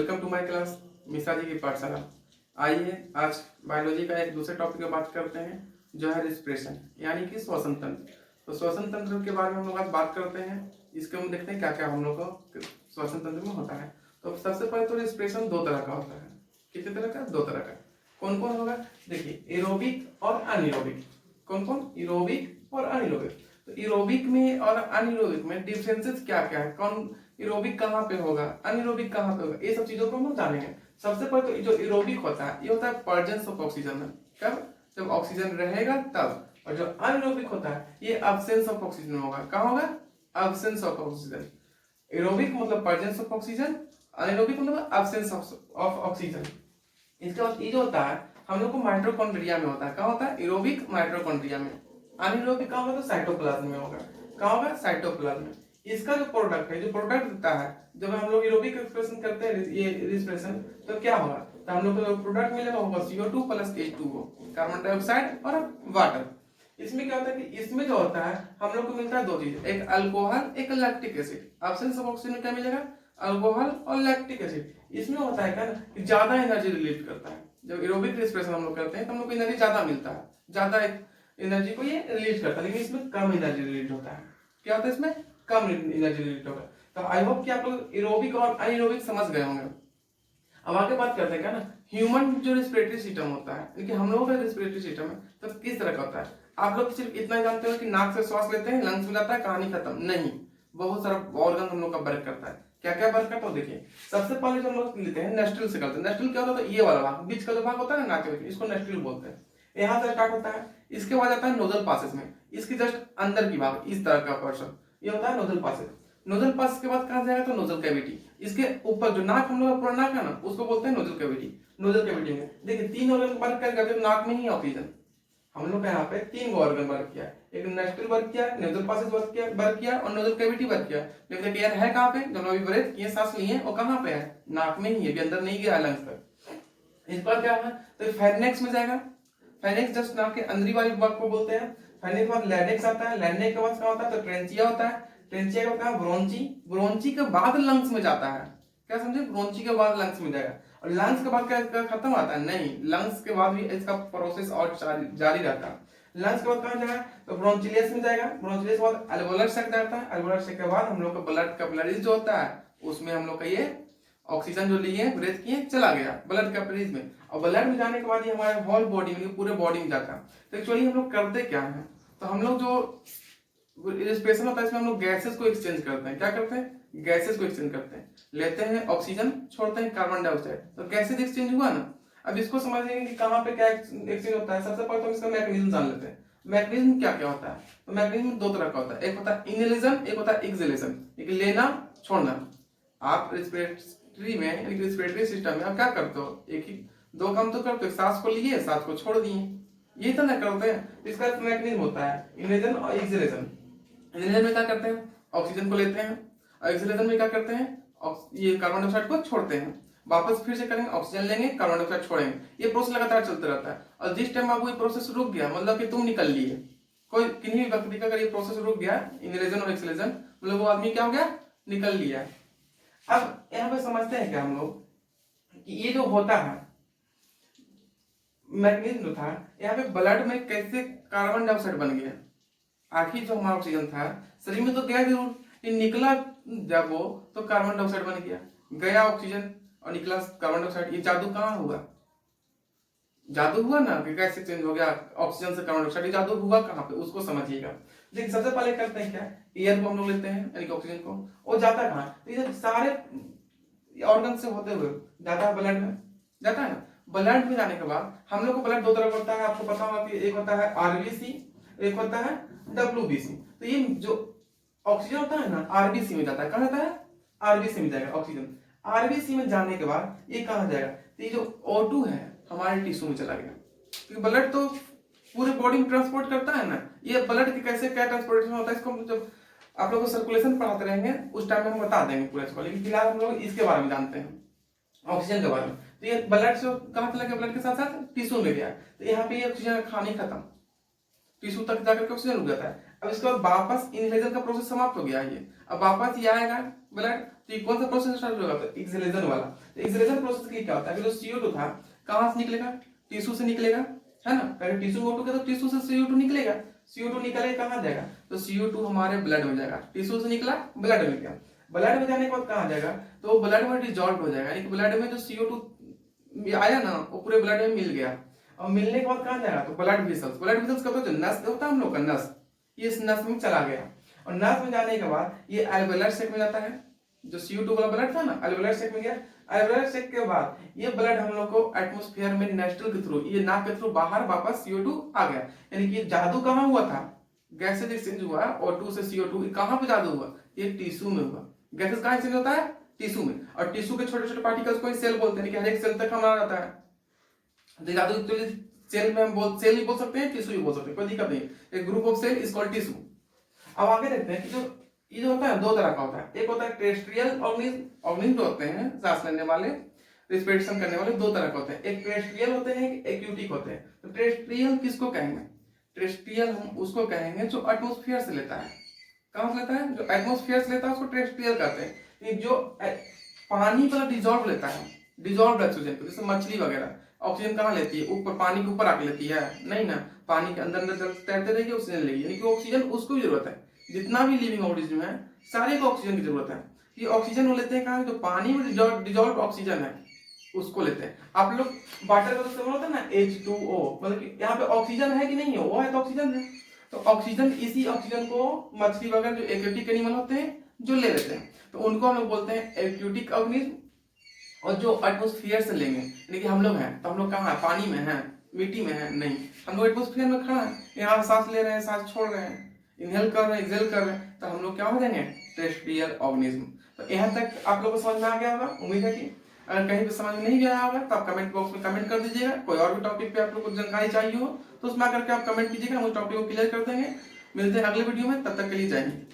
Welcome to my class Mishra ji की पाठशाला। आइए आज बायोलॉजी का एक दूसरे टॉपिक पर बात करते हैं जो है रिस्पिरेशन यानी कि श्वसन तंत्र। तो श्वसन तंत्र के बारे में हम लोग आज बात करते हैं। इसके हम देखते हैं क्या क्या हम लोग को श्वसन तंत्र में होता है। तो सबसे पहले तो रिस्पिरेशन दो तरह का होता है। कितने तरह का? दो तरह का। कौन कौन होगा? देखिए, एरोबिक और अनएरोबिक। कौन कौन? एरोबिक और अनएरोबिक। तो एरोबिक में और अनएरोबिक में डिफरेंसेस क्या क्या है? कौन एरोबिक कहाँ पे होगा, अनएरोबिक कहाँ पे होगा, ये सब चीजों को हम लोग जानेंगे। सबसे पहले तो जो एरोबिक होता है ये होता है प्रेजेंस ऑफ ऑक्सीजन में। कब? जब ऑक्सीजन रहेगा तब। और जो अनएरोबिक होता है ये अब्सेंस ऑफ ऑक्सीजन होगा। कहाँ होगा? Absence of oxygen. एरोबिक मतलब प्रेजेंस ऑफ ऑक्सीजन, अनएरोबिक मतलब अब्सेंस ऑफ ऑक्सीजन। इसके बाद ये जो होता है हम लोग को माइटोकॉन्ड्रिया में होता है। कहाँ होता है? एरोबिक माइटोकॉन्ड्रिया में। अनएरोबिक कहाँ होगा? तो साइटोप्लाज्म में होगा। कहाँ होगा? साइटोप्लाज्म में। इसका जो प्रोडक्ट है, जो प्रोडक्ट देता है, जब हम लोग एरोबिक एक्सप्रेशन करते हैं ये रिस्पिरेशन, तो क्या होगा? तो हम लोग को जो प्रोडक्ट मिलेगा होगा CO2 plus H2O, carbon dioxide और वाटर। इसमें क्या होता है कि इसमें जो होता है हम लोग को मिलता है दो चीज, एक अल्कोहल एक lactic acid. Option of oxygen में क्या मिलेगा? अल्कोहल और लैक्टिक एसिड। इसमें होता है क्या ना कि ज्यादा एनर्जी रिलीज करता है। जब एरोबिक रिस्पिरेशन हम लोग करते हैं तो हम लोग को एनर्जी ज्यादा मिलता है, ज्यादा एनर्जी को ये रिलीज करता है, लेकिन इसमें कम एनर्जी रिलीज होता है। क्या होता है इसमें? कम एनर्जी रिलीज होगा। तो आई होप कि आप लोग एरोबिक और अनएरोबिक समझ गए होंगे। अब आगे बात करते हैं क्या ना, ह्यूमन जो रिस्पिरेटरी सिस्टम होता है, क्योंकि हम लोगों का रिस्पिरेटरी सिस्टम है तो किस तरह का होता है? आप लोग सिर्फ इतना ही जानते हो कि नाक से श्वास लेते हैं, लंग्स में जाता है, कहानी खत्म। नहीं, बहुत सारा ऑर्गन हम लोग का वर्क करता है। क्या क्या वर्क करता है देखिए। सबसे पहले जो हम लोग लेते हैं नेस्ट्रल से करते हैं। नेस्ट्रल क्या होता है? ये वाला भाग, बीच का जो भाग होता है ना नाक के बीच, इसको नेस्ट्रल बोलते हैं। यहाँ से स्टार्ट होता है, इसके बाद आता है नोजल पासेस में, इसकी जस्ट अंदर की भाग, इस तरह का पोर्शन ये होता है नोजल पासेस। नोजल पास के बाद कहां जाएगा? तो नोजल कैविटी। इसके ऊपर जो नाक हम लोग पूरा नाक है ना, उसको बोलते हैं नोजल कैविटी। नोजल कैविटी में देखिए तीन ऑर्गन वर्क करते हैं। नाक में ही ऑक्सीजन हम लोग यहाँ पे तीन ऑर्गन वर्क किया, एक नेस्ट्रल वर्क किया, नोजल पासेस वर्क किया और नोजल कैविटी वर्क किया। लेकिन एयर है कहाँ पे? जब अभी ब्रेथ किए, सांस लिए, और कहाँ पे है? नाक में ही है, अंदर नहीं गया लंग्स तक। इस पर क्या है तो फेरिंक्स में जाएगा। फेरिंक्स जस्ट नाक के अंदरी वाली भाग को बोलते हैं। फेरिंक्स के बाद लैरिंक्स आता है। लैरिंक्स के बाद क्या होता है? तो ट्रेंचिया होता है। ट्रेंचिया के बाद ब्रोंची। ब्रोंची के बाद लंग्स में जाता है। क्या समझे? ब्रोंची के बाद लंग्स में जाएगा। और लंग्स के बाद क्या खत्म आता है? नहीं, लंग्स के बाद भी इसका प्रोसेस और जारी रहता है। लंग्स के बाद कहाँ जाएगा? तो ब्रोंचिलियस में जाएगा। ब्रोंचिलियस के बाद अल्वोलर सेक जाता है। अल्वोलर सेक के बाद हम लोग का ब्लड कैपिलरीज जो होता है उसमें हम लोग का ये ऑक्सीजन जो लिए ब्रेथ किए चला गया ब्लड कैपिलरीज में। और ब्लड में जाने के बाद ये हमारे होल बॉडी में, पूरे बॉडी में जाता है। तो एक्चुअली हम लोग करते क्या है? तो हम लोग जो रिस्पिरेशन होता है इसमें हम लोग गैसेस को एक्सचेंज करते हैं। क्या करते हैं? गैसेस को एक्सचेंज करते हैं। लेते हैं ऑक्सीजन, छोड़ते हैं कार्बन डाइऑक्साइड, तो गैसेस एक्सचेंज हुआ ना। अब इसको समझेंगे कि कहाँ पे क्या एक्सचेंज होता है। सबसे पहले तो इसका मैकेनिज्म जान लेते हैं। मैकेनिज्म क्या क्या होता है? तो मैकेनिज्म दो तरह का होता है, एक होता है इनहेलेशन, एक होता है एक्सहेलेशन। एक लेना छोड़ना। आप रेस्पिरेटरी में, रेस्पिरेटरी सिस्टम में आप क्या करते हो? एक ही दो काम तो करते हो, सांस को लिए सांस को छोड़ दिए, ये तो ना करते हैं। इसका मैकेनिज्म होता है इनहेलेशन और एक्सहेलेशन। इनहेलेशन में क्या करते हैं? ऑक्सीजन को लेते हैं। और एक्सहेलेशन में क्या करते हैं? ये कार्बन डाइऑक्साइड को छोड़ते हैं। वापस फिर से करेंगे, ऑक्सीजन लेंगे, कार्बन डाइऑक्साइड छोड़ेंगे। ये प्रोसेस लगातार चलते रहता है। और जिस टाइम आपको ये प्रोसेस रुक गया, मतलब कि तुम निकल लिए, कोई किन्हीं भी व्यक्ति का अगर ये प्रोसेस रुक गया, इनहेलेशन और एक्सहेलेशन, मतलब वो आदमी क्या हो गया? निकल लिया। अब यहाँ पे समझते हैं क्या हम लोग कि ये जो होता है मैकेनिज्म जो था, यहाँ पे ब्लड में कैसे कार्बन डाइऑक्साइड बन गया। आखिर जो हमारा ऑक्सीजन था शरीर में तो गया जरूर, ये निकला जब वो तो कार्बन डाइऑक्साइड बन गया। गया ऑक्सीजन और निकला कार्बन डाइऑक्साइड। ये जादू कहाँ हुआ? जादू हुआ ना कि कैसे चेंज हो गया ऑक्सीजन से कार्बन डाइऑक्साइड। जादू हुआ कहाँ पे? उसको समझिएगा। लेकिन सबसे पहले करते हैं क्या? एयर को हम लोग लेते हैं यानी कि ऑक्सीजन को, वो जाता कहाँ? तो ये सारे ऑर्गन से होते हुए जाता है ब्लड में, जाता है ना। ब्लड में जाने के बाद हम लोग को ब्लड दो तरह का होता है, आपको पता होगा कि एक होता है आरबीसी, एक होता है डब्ल्यूबीसी। तो ये जो ऑक्सीजन होता है ना आरबीसी में जाता है। कहाँ जाता है? आरबीसी में जाएगा ऑक्सीजन। आरबीसी में जाने के बाद ये कहाँ जाएगा? तो ये जो O2 है हमारे टिश्यू में चला गया, क्योंकि ब्लड तो पूरे बॉडी में ट्रांसपोर्ट करता है ना। ये ब्लड की कैसे क्या ट्रांसपोर्टेशन होता है इसको जब आप लोग को सर्कुलेशन पढ़ाते रहेंगे उस टाइम में हम बता देंगे पूरे इसको, लेकिन फिलहाल हम लोग इसके बारे में जानते हैं, ऑक्सीजन के बारे में। तो ये ब्लड से कहाँ चला गया? ब्लड के साथ साथ टिश्यू में गया। तो यहाँ पे ये ऑक्सीजन का खानी खत्म, टिश्यू तक जाकर के ऑक्सीजन रुक जाता है। अब इसके बाद वापस इनहेलेशन का प्रोसेस समाप्त हो गया ये। अब वापस ये आएगा ब्लड, तो ये कौन सा प्रोसेस स्टार्ट होगा? तो एक्सेलेशन वाला। तो एक्सेलेशन प्रोसेस के लिए क्या होता है कि जो CO2 था कहाँ से निकलेगा? टिश्यू से निकलेगा, है ना। अगर टिश्यू में O2 तो टिश्यू से CO2 निकलेगा। CO2 निकलेगा कहाँ जाएगा? तो CO2 हमारे ब्लड में जाएगा। टिश्यू से निकला, ब्लड में गया। ब्लड में जाने के बाद कहाँ जाएगा? तो ब्लड में डिजॉल्व हो जाएगा, यानी कि ब्लड में जो CO2 आया ना वो पूरे ब्लड में मिल गया। और मिलने के बाद कहाँ जाएगा? तो ब्लड वेसल्स। ब्लड वेसल्स कब? जो नस होता है हम लोग का नस, ये इस नस में चला गया। और नस में जाने के बाद ये एल्वेलर सेक में जाता है। जो CO2 वाला ब्लड था ना, एल्वेलर सेक में गया। एल्वेलर सेक के बाद ये ब्लड हम लोग को एटमॉस्फेयर में नेस्ट्रल के थ्रू, ये नाक के थ्रू बाहर वापस CO2 आ गया। यानी कि जादू कहाँ हुआ था? गैसेज एक्सचेंज हुआ। O2 से CO2 कहाँ पे जादू हुआ? ये टिश्यू में हुआ। गैसेज कहाँ एक्सचेंज होता है? टिश्यू में। और टिश्यू के छोटे छोटे पार्टिकल्स को सेल बोलते हैं कि हर एक सेल तक हमारा रहता है। तो जादू तो सेल में हम सेल भी बोल सकते हैं, टिश्यू भी बोल सकते हैं, कोई दिक्कत नहीं। एक group of cell is called tissue. अब आगे देखते हैं कि जो ये जो होता है दो तरह का होता है। एक होता है टेरेस्ट्रियल ऑर्गेनिज्म। ऑर्गेनिज्म जो होते हैं सांस लेने वाले, रिस्पिरेशन करने वाले, दो तरह के होते हैं। एक टेरेस्ट्रियल होते हैं, एक एक्यूटिक होते हैं। तो टेरेस्ट्रियल किसको कहेंगे? टेरेस्ट्रियल हम उसको कहेंगे जो एटमॉस्फेयर से लेता है। कहां से लेता है? जो एटमॉस्फेयर से लेता है उसको टेरेस्ट्रियल कहते हैं। ये जो पानी पर डिजॉल्व लेता है, डिजॉल्व ऑक्सीजन को, जैसे मछली वगैरह ऑक्सीजन कहाँ लेती है? ऊपर, पानी के ऊपर आके लेती है? नहीं ना, पानी के अंदर अंदर तैरते रहेगी, ऑक्सीजन लेगी। यानी कि ऑक्सीजन उसको भी जरूरत है। जितना भी लिविंग ऑर्गेनिज्म है सारे को ऑक्सीजन की जरूरत है। ये ऑक्सीजन वो लेते हैं कहाँ? जो पानी में डिजॉल्व ऑक्सीजन है उसको लेते हैं। आप लोग वाटर का तो इस्तेमाल होता है ना, H2O, मतलब कि यहाँ पे ऑक्सीजन है कि नहीं है? वो है तो ऑक्सीजन है। तो ऑक्सीजन, इसी ऑक्सीजन को मछली वगैरह जो एक्यूटिक एनिमल होते हैं जो ले लेते हैं, तो उनको हम लोग बोलते हैं एक्यूटिक ऑर्गेनिज्म। और जो एटमॉस्फेयर से लेंगे, यानी कि हम लोग हैं तो हम लोग कहाँ है? पानी में है, मिट्टी में है? नहीं, हम लोग एटमॉस्फेयर में खड़ा है, यहाँ सांस ले रहे हैं, सांस छोड़ रहे हैं, इनहेल कर रहे हैं, एक्सहेल कर रहे हैं, तो हम लोग क्या हो जाएंगे? Terrestrial organism. तो यहाँ तक आप लोगों को समझ में आ गया होगा, उम्मीद है कि। अगर कहीं पे समझ में नहीं गया होगा तो आप कमेंट बॉक्स में कमेंट कर दीजिएगा। कोई और भी टॉपिक पे आप लोग को जानकारी चाहिए हो तो उसमें आकर के आप कमेंट कीजिएगा, हम उस टॉपिक को क्लियर कर देंगे। मिलते हैं अगले वीडियो में, तब तक के लिए जय हिंद।